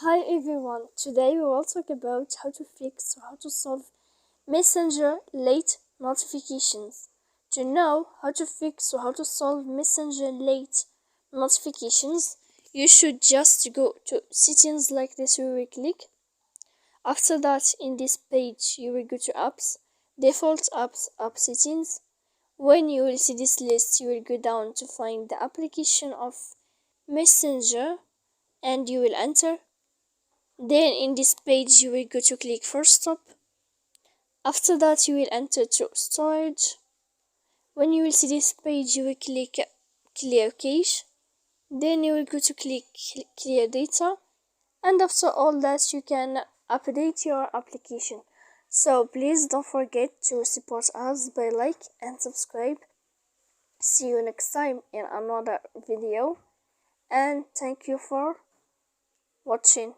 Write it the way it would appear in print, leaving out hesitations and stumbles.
Hi everyone, today we will talk about how to fix or how to solve Messenger late notifications. To know how to fix or how to solve Messenger late notifications, you should just go to settings like this. You will click. After that, in this page, you will go to apps, default apps, app settings. When you will see this list, you will go down to find the application of Messenger and you will enter. Then in this page you will go to click for stop. After that you will enter to storage. When you will see this page you will click clear cache. Then you will go to click clear data, and after all that you can update your application. So please don't forget to support us by like and subscribe. See you next time in another video, and thank you for watching.